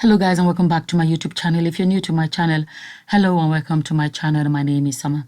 Hello guys and welcome back to my YouTube channel. If you're new to my channel, hello and welcome to my channel. My name is Summer.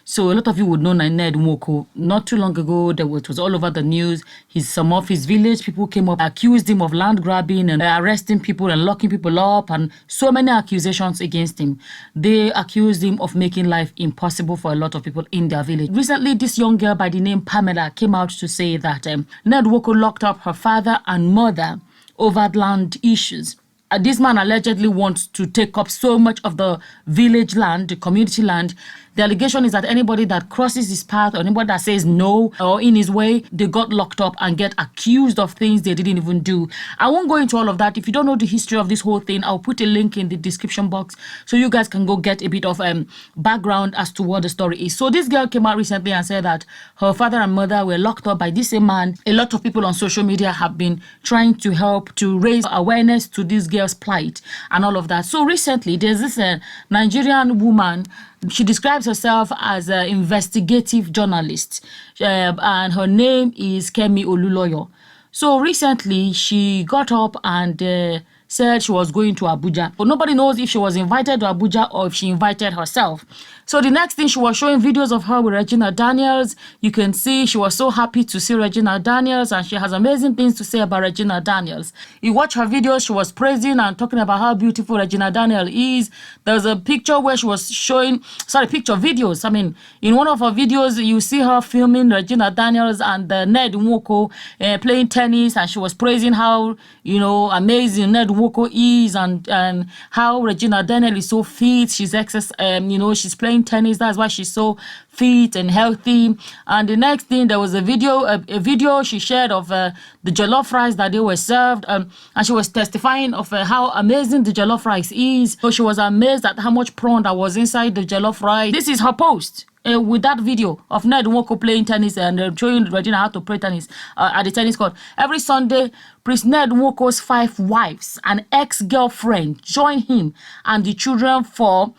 So a lot of you would know Ned Nwoko. Not too long ago, it was all over the news. Some of his village people came up, accused him of land grabbing and arresting people and locking people up, and so many accusations against him. They accused him of making life impossible for a lot of people in their village. Recently, this young girl by the name Pamela came out to say that Ned Nwoko locked up her father and mother over land issues. This man allegedly wants to take up so much of the village land, the community land. The allegation is that anybody that crosses his path or anybody that says no or in his way, they got locked up and get accused of things they didn't even do. I won't go into all of that. If you don't know the history of this whole thing, I'll put a link in the description box so you guys can go get a bit of background as to what the story is. So this girl came out recently and said that her father and mother were locked up by this same man. A lot of people on social media have been trying to help to raise awareness to this girl's plight and all of that. So recently, there's this Nigerian woman. She describes herself as an investigative journalist, and her name is Kemi Olunloyo. So recently, she got up and said she was going to Abuja. But nobody knows if she was invited to Abuja or if she invited herself. So the next thing, she was showing videos of her with Regina Daniels. You can see she was so happy to see Regina Daniels, and she has amazing things to say about Regina Daniels. You watch her videos, she was praising and talking about how beautiful Regina Daniels is. There's a picture where she was showing, videos. I mean, in one of her videos, you see her filming Regina Daniels and Ned Nwoko playing tennis, and she was praising how, amazing Ned Nwoko is and how Regina Daniels is so fit. She's she's playing tennis. That's why she's so fit and healthy. And the next thing, there was a video she shared of the jollof rice that they were served, and she was testifying of how amazing the jollof rice is. So she was amazed at how much prawn that was inside the jollof rice. This is her post. With that video of Ned Nwoko playing tennis and showing Regina how to play tennis at the tennis court. Every Sunday, Prince Ned Nwoko's 5 wives and ex-girlfriend join him and the children for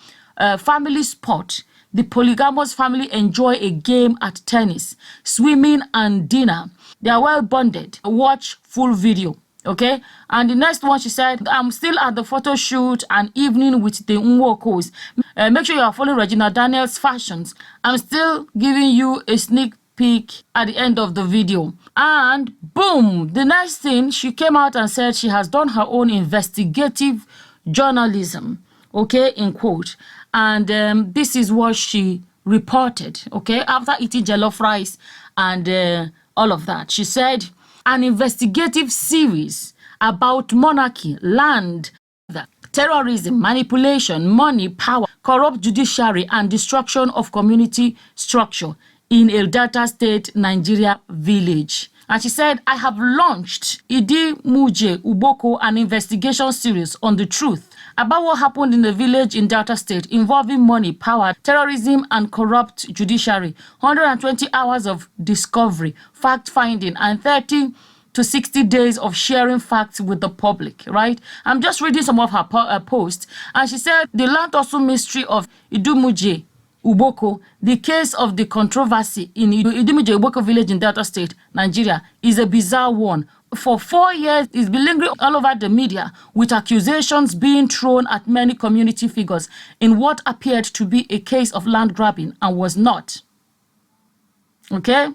family sport. The polygamous family enjoy a game at tennis, swimming and dinner. They are well bonded. Watch full video. Okay, and the next one, she said, I'm still at the photo shoot and evening with the Nwokos. Make sure you are following Regina Daniels' fashions. I'm still giving you a sneak peek at the end of the video. And boom, the next thing, she came out and said she has done her own investigative journalism, okay, in quote. And this is what she reported, okay, after eating jollof rice and all of that. She said, an investigative series about monarchy, land, terrorism, manipulation, money, power, corrupt judiciary, and destruction of community structure in a Delta State, Nigeria village. And she said, I have launched Idimuje Uboko, an investigation series on the truth about what happened in the village in Delta State involving money, power, terrorism, and corrupt judiciary. 120 hours of discovery, fact-finding, and 30 to 60 days of sharing facts with the public, right? I'm just reading some of her posts. And she said, the land also mystery of Idimuje Uboko, the case of the controversy in Idimuje Uboko village in Delta State, Nigeria, is a bizarre one. For 4 years, it's been lingering all over the media with accusations being thrown at many community figures in what appeared to be a case of land grabbing and was not. Okay?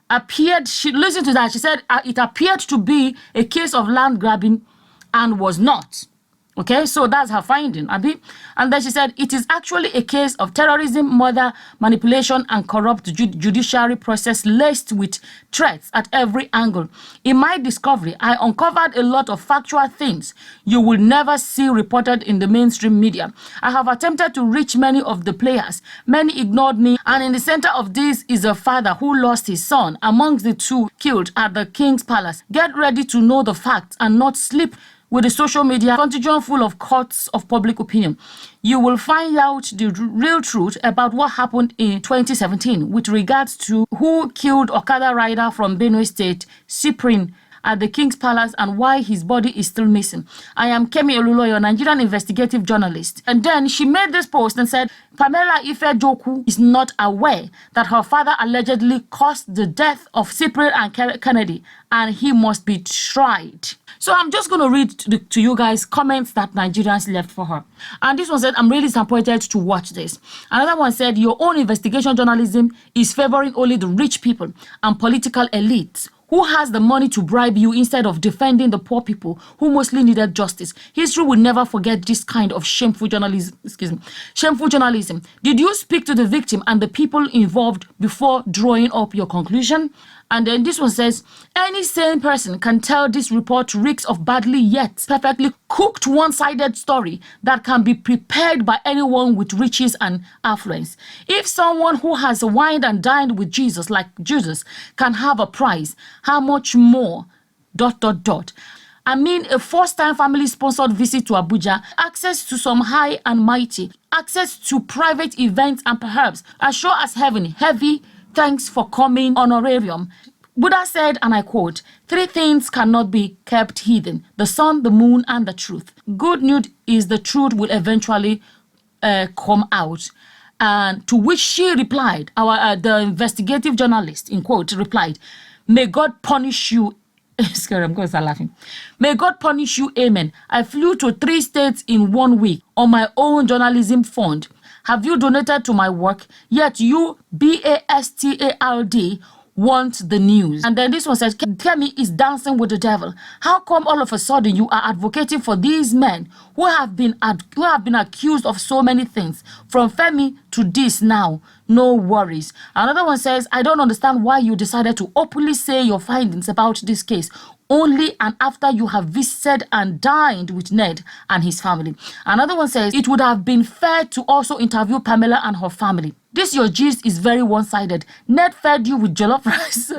Listen to that. She said it appeared to be a case of land grabbing and was not. Okay, so that's her finding, Abi. And then she said, it is actually a case of terrorism, murder, manipulation, and corrupt judiciary process laced with threats at every angle. In my discovery, I uncovered a lot of factual things you will never see reported in the mainstream media. I have attempted to reach many of the players. Many ignored me, and in the center of this is a father who lost his son amongst the 2 killed at the King's Palace. Get ready to know the facts and not sleep with the social media contagion full of courts of public opinion. You will find out the real truth about what happened in 2017 with regards to who killed Okada rider from Benue State, Cyprian, at the King's Palace and why his body is still missing. I am Kemi Olunloyo, Nigerian investigative journalist. And then she made this post and said, Pamela Ife-Joku is not aware that her father allegedly caused the death of Cyprian and Kennedy, and he must be tried. So I'm just going to read to you guys comments that Nigerians left for her. And this one said, I'm really disappointed to watch this. Another one said, your own investigation journalism is favoring only the rich people and political elites who has the money to bribe you instead of defending the poor people who mostly needed justice. History will never forget this kind of shameful journalism. Shameful journalism. Did you speak to the victim and the people involved before drawing up your conclusion? And then this one says, any sane person can tell this report reeks of badly yet perfectly cooked one-sided story that can be prepared by anyone with riches and affluence. If someone who has wined and dined with Jesus like Judas can have a prize, how much more ... I mean, a first-time family-sponsored visit to Abuja, access to some high and mighty, access to private events, and perhaps as sure as heaven, heavy thanks for coming honorarium. Buddha said, and I quote, 3 things cannot be kept hidden: the sun, the moon, and the truth. Good news is the truth will eventually come out. And to which she replied, the investigative journalist, in quote, replied, may God punish you. Sorry, I'm going to start laughing. May God punish you, amen. I flew to 3 states in 1 week on my own journalism fund. Have you donated to my work? Yet you, BASTARD, want the news. And then this one says, Kemi is dancing with the devil. How come all of a sudden you are advocating for these men who have been accused of so many things, from Femi to this now? No worries. Another one says, I don't understand why you decided to openly say your findings about this case only and after you have visited and dined with Ned and his family. Another one says, it would have been fair to also interview Pamela and her family. This your gist is very one-sided. Ned fed you with jollof rice,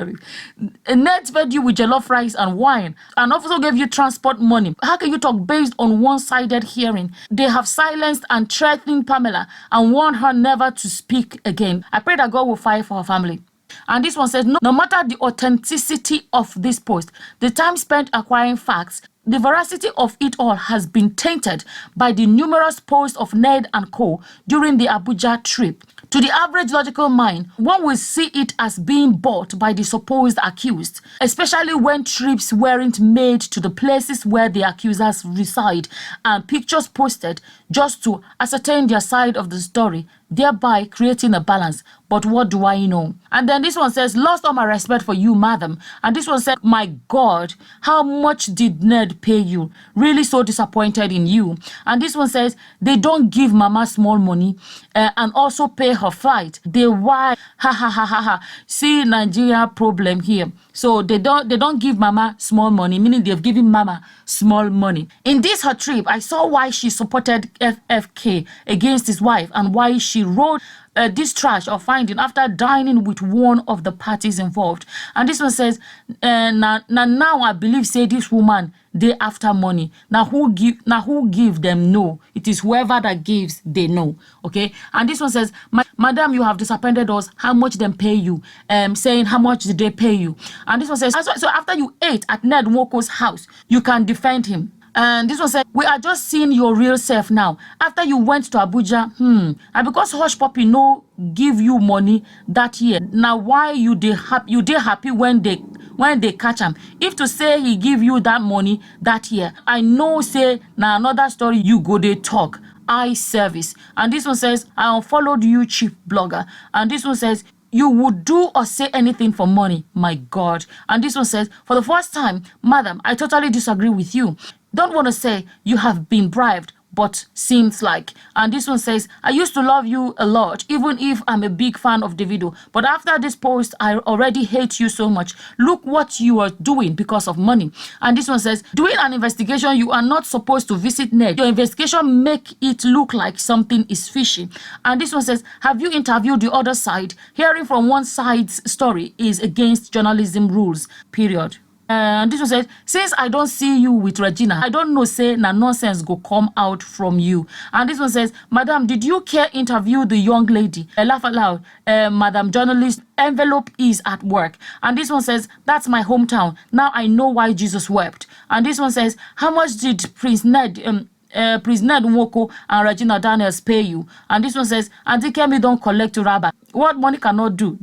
Ned fed you with jollof rice and wine and also gave you transport money. How can you talk based on one-sided hearing? They have silenced and threatened Pamela and warned her never to speak again. I pray that God will fight for her family. And this one says, no matter the authenticity of this post, the time spent acquiring facts, the veracity of it all has been tainted by the numerous posts of Ned and Co. during the Abuja trip. To the average logical mind, one will see it as being bought by the supposed accused, especially when trips weren't made to the places where the accusers reside and pictures posted just to ascertain their side of the story, thereby creating a balance. But what do I know? And then this one says, lost all my respect for you, madam. And this one said, my God, how much did Ned pay you? Really so disappointed in you. And this one says, they don't give mama small money and also pay her flight. They why? Ha ha ha ha ha. See Nigeria problem here. So they don't give mama small money, meaning they've given mama small money. In this her trip, I saw why she supported FFK against his wife and why she wrote this trash or finding after dining with one of the parties involved. And this one says, now I believe say this woman they after money. Now who give them no? It is whoever that gives they know. Okay. And this one says, madam, you have disappointed us. How much them pay you? Saying how much did they pay you? And this one says, so after you ate at Ned Nwoko's house, you can defend him. And this one said, we are just seeing your real self now. After you went to Abuja, and because Hush Puppy no give you money that year, now why you dey happy when they catch him? If to say he give you that money that year, I know say now another story you go they talk. Eye service. And this one says, I unfollowed you, cheap blogger. And this one says, you would do or say anything for money. My God. And this one says, for the first time, madam, I totally disagree with you. Don't want to say you have been bribed, but seems like. And this one says, I used to love you a lot, even if I'm a big fan of Davido. But after this post, I already hate you so much. Look what you are doing because of money. And this one says, doing an investigation, you are not supposed to visit Ned. Your investigation make it look like something is fishy. And this one says, have you interviewed the other side? Hearing from one side's story is against journalism rules, period. And this one says, since I don't see you with Regina, I don't know, say, na nonsense go come out from you. And this one says, Madam, did you care interview the young lady? Laugh aloud. Madam journalist, envelope is at work. And this one says, that's my hometown. Now I know why Jesus wept. And this one says, how much did Prince Ned, Nwoko and Regina Daniels pay you? And this one says, Auntie Kemi don't collect rubber. What money cannot do, ...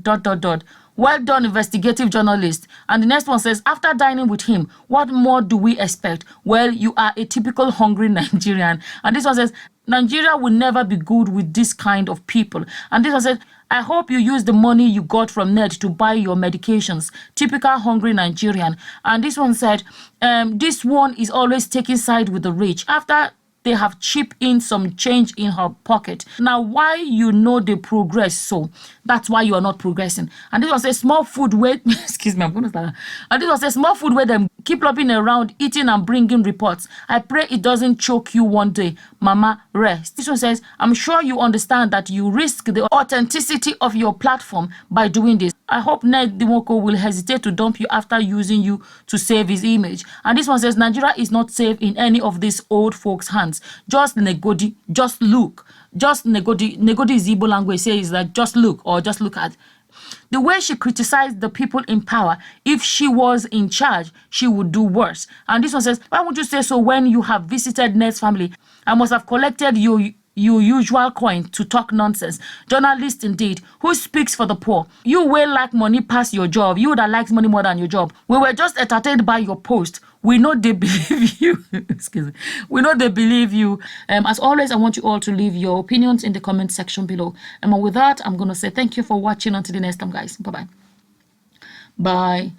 Well done, investigative journalist. And the next one says, after dining with him, what more do we expect? Well, you are a typical hungry Nigerian. And this one says, Nigeria will never be good with this kind of people. And this one says, I hope you use the money you got from Ned to buy your medications. Typical hungry Nigerian. And this one said, this one is always taking side with the rich. After they have chipped in some change in her pocket. Now, why you know they progress so? That's why you are not progressing. And this was a small food where, excuse me, I'm going to start. And this was a small food where them keep lopping around, eating and bringing reports. I pray it doesn't choke you one day. Mama, rest. This one says, I'm sure you understand that you risk the authenticity of your platform by doing this. I hope Ned Nwoko will hesitate to dump you after using you to save his image. And this one says, Nigeria is not safe in any of these old folks' hands. Just negodi, just look. Just negodi. Negodi is Igbo language, says like just look or just look at. The way she criticized the people in power, if she was in charge, she would do worse. And this one says, why would you say so when you have visited Ned's family? I must have collected your usual coin to talk nonsense. Journalist indeed, who speaks for the poor. You will like money past your job. You that likes money more than your job. We were just entertained by your post. We know they believe you. Excuse me. We know they believe you. As always, I want you all to leave your opinions in the comment section below. And with that, I'm going to say thank you for watching. Until the next time, guys. Bye-bye. Bye.